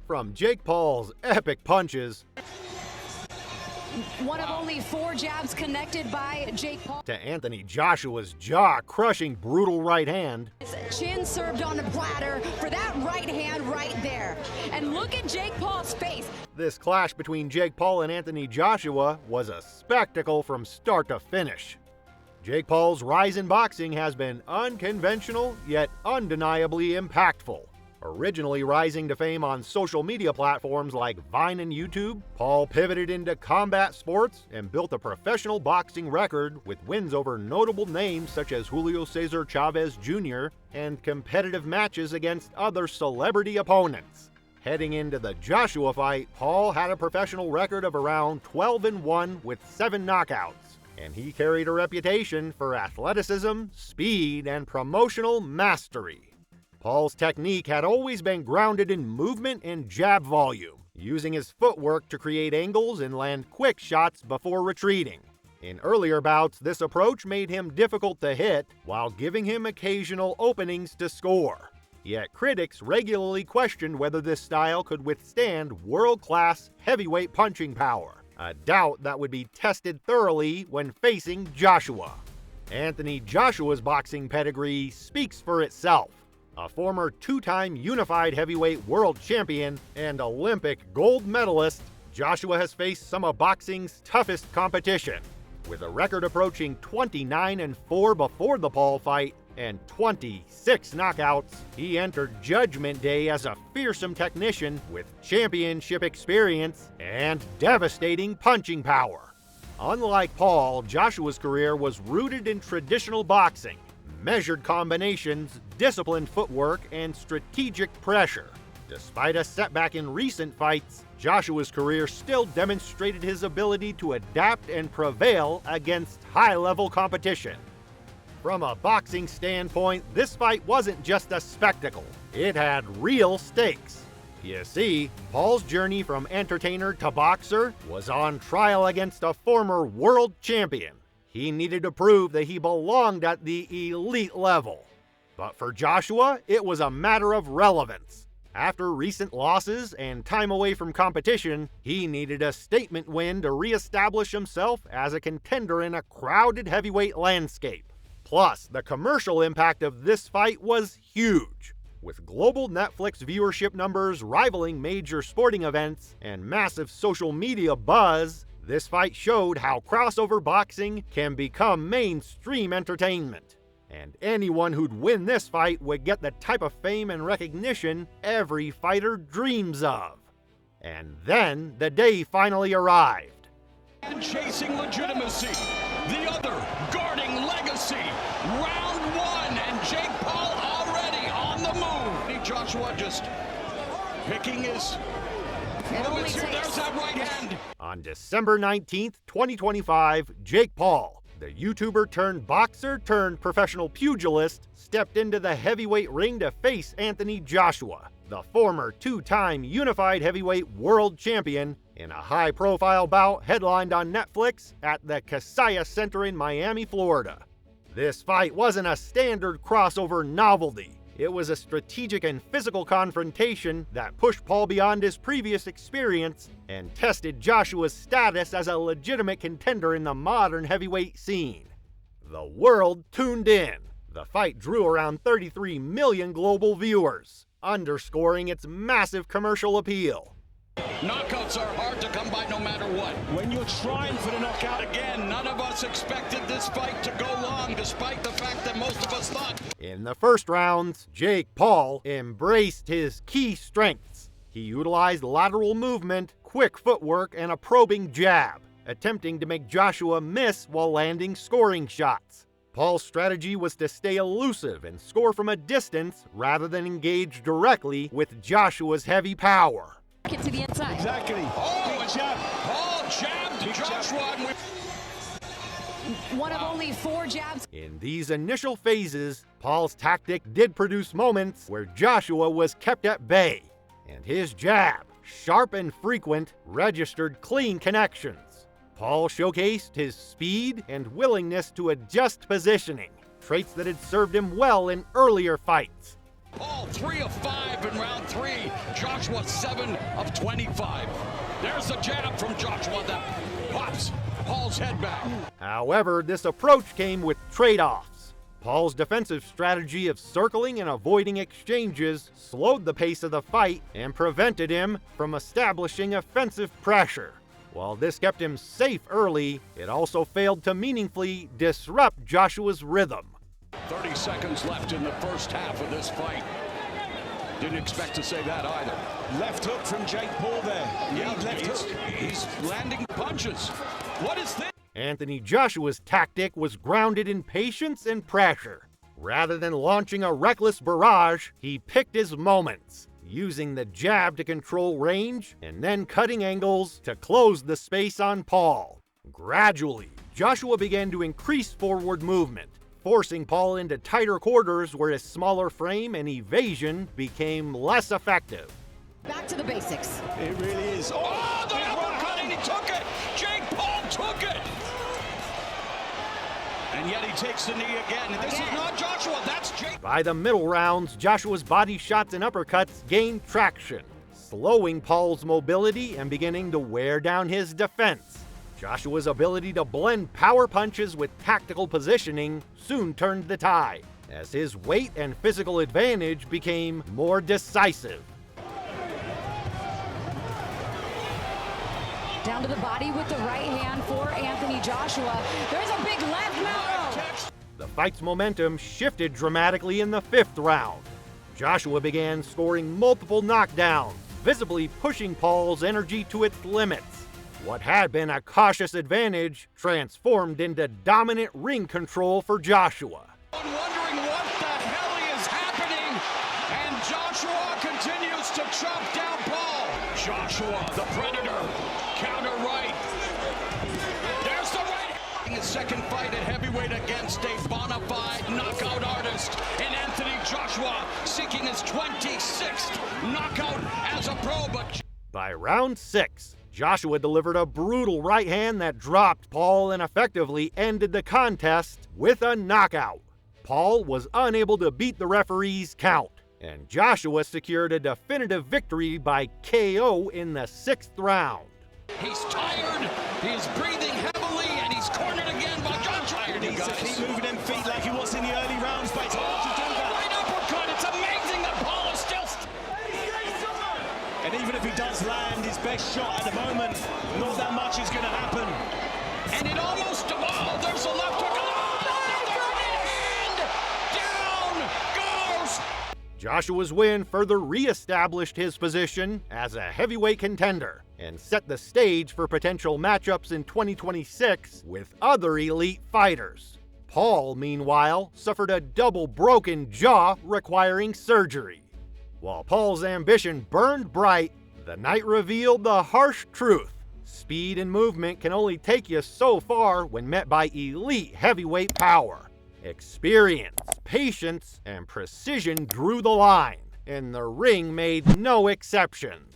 From Jake Paul's epic punches one of only 4 jabs connected by Jake Paul to Anthony Joshua's jaw-crushing brutal right hand, chin served on a platter for that right hand right there. And look at Jake Paul's face. This clash between Jake Paul and Anthony Joshua was a spectacle from start to finish. Jake Paul's rise in boxing has been unconventional, yet undeniably impactful. Originally rising to fame on social media platforms like Vine and YouTube, Paul pivoted into combat sports and built a professional boxing record with wins over notable names such as Julio Cesar Chavez Jr. and competitive matches against other celebrity opponents. Heading into the Joshua fight, Paul had a professional record of around 12-1 with 7 knockouts, and he carried a reputation for athleticism, speed, and promotional mastery. Paul's technique had always been grounded in movement and jab volume, using his footwork to create angles and land quick shots before retreating. In earlier bouts, this approach made him difficult to hit while giving him occasional openings to score. Yet critics regularly questioned whether this style could withstand world-class heavyweight punching power, a doubt that would be tested thoroughly when facing Joshua. Anthony Joshua's boxing pedigree speaks for itself. A former 2-time unified heavyweight world champion and Olympic gold medalist, Joshua has faced some of boxing's toughest competition. With a record approaching 29-4 before the Paul fight and 26 knockouts, he entered Judgment Day as a fearsome technician with championship experience and devastating punching power. Unlike Paul, Joshua's career was rooted in traditional boxing, measured combinations, disciplined footwork, and strategic pressure. Despite a setback in recent fights, Joshua's career still demonstrated his ability to adapt and prevail against high-level competition. From a boxing standpoint, this fight wasn't just a spectacle. It had real stakes. You see, Paul's journey from entertainer to boxer was on trial against a former world champion. He needed to prove that he belonged at the elite level. But for Joshua, it was a matter of relevance. After recent losses and time away from competition, he needed a statement win to reestablish himself as a contender in a crowded heavyweight landscape. Plus, the commercial impact of this fight was huge. With global Netflix viewership numbers rivaling major sporting events and massive social media buzz, this fight showed how crossover boxing can become mainstream entertainment. And anyone who'd win this fight would get the type of fame and recognition every fighter dreams of. And then the day finally arrived. And chasing legitimacy, the other guarding legacy. Round 1, and Jake Paul already on the move. Joshua just picking his moments here. There's that right hand. On December 19th, 2025, Jake Paul, the YouTuber turned boxer turned professional pugilist, stepped into the heavyweight ring to face Anthony Joshua, the former 2-time unified heavyweight world champion, in a high-profile bout headlined on Netflix at the Kaseya Center in Miami, Florida. This fight wasn't a standard crossover novelty. It was a strategic and physical confrontation that pushed Paul beyond his previous experience and tested Joshua's status as a legitimate contender in the modern heavyweight scene. The world tuned in. The fight drew around 33 million global viewers, underscoring its massive commercial appeal. Knockouts are hard to come by no matter what. When you're trying for the knockout again, none of us expected this fight to go long, despite the fact that most of us thought. In the first rounds, Jake Paul embraced his key strengths. He utilized lateral movement, quick footwork, and a probing jab, attempting to make Joshua miss while landing scoring shots. Paul's strategy was to stay elusive and score from a distance rather than engage directly with Joshua's heavy power. Get to the inside. Exactly. Oh, big jab. Paul jabbed to Joshua. One of only 4 jabs. In these initial phases, Paul's tactic did produce moments where Joshua was kept at bay, and his jab, sharp and frequent, registered clean connections. Paul showcased his speed and willingness to adjust positioning, traits that had served him well in earlier fights. Paul 3 of 5 in round 3. Joshua 7 of 25. There's the jab from Joshua that pops Paul's head back. However, this approach came with trade-offs. Paul's defensive strategy of circling and avoiding exchanges slowed the pace of the fight and prevented him from establishing offensive pressure. While this kept him safe early, it also failed to meaningfully disrupt Joshua's rhythm. 30 seconds left in the first half of this fight. Didn't expect to say that either. Left hook from Jake Paul there. Yeah, left hook. He's landing punches. What is this? Anthony Joshua's tactic was grounded in patience and pressure. Rather than launching a reckless barrage, he picked his moments, using the jab to control range and then cutting angles to close the space on Paul. Gradually, Joshua began to increase forward movement, forcing Paul into tighter quarters where his smaller frame and evasion became less effective. Back to the basics. It really is. Oh, the uppercut, and he took it! Jake Paul took it! And yet he takes the knee again. This is not Joshua, that's Jake. By the middle rounds, Joshua's body shots and uppercuts gained traction, slowing Paul's mobility and beginning to wear down his defense. Joshua's ability to blend power punches with tactical positioning soon turned the tide, as his weight and physical advantage became more decisive. Down to the body with the right hand for Anthony Joshua. There's a big left mount. The fight's momentum shifted dramatically in the 5th round. Joshua began scoring multiple knockdowns, visibly pushing Paul's energy to its limits. What had been a cautious advantage transformed into dominant ring control for Joshua. I'm wondering what the hell is happening, and Joshua continues to chop down Paul. Joshua, the Predator, counter right. There's the right. His second fight at heavyweight against a bona fide knockout artist in Anthony Joshua, seeking his 26th knockout as a pro. But by round 6, Joshua delivered a brutal right hand that dropped Paul and effectively ended the contest with a knockout. Paul was unable to beat the referee's count, and Joshua secured a definitive victory by KO in the 6th round. he's tired, he's breathing heavily, and he's cornered again by Joshua. He needs to keep moving them feet like he was in the early rounds, but it's hard to do that. Right uppercut, it's amazing that Paul is still... And even if he does land his best shot at the moment, not that much is going to happen. And it almost... Oh, there's a left hook. Oh, down goes... Joshua's win further re-established his position as a heavyweight contender and set the stage for potential matchups in 2026 with other elite fighters. Paul, meanwhile, suffered a double broken jaw requiring surgery. While Paul's ambition burned bright, the night revealed the harsh truth. Speed and movement can only take you so far when met by elite heavyweight power. Experience, patience, and precision drew the line, and the ring made no exceptions.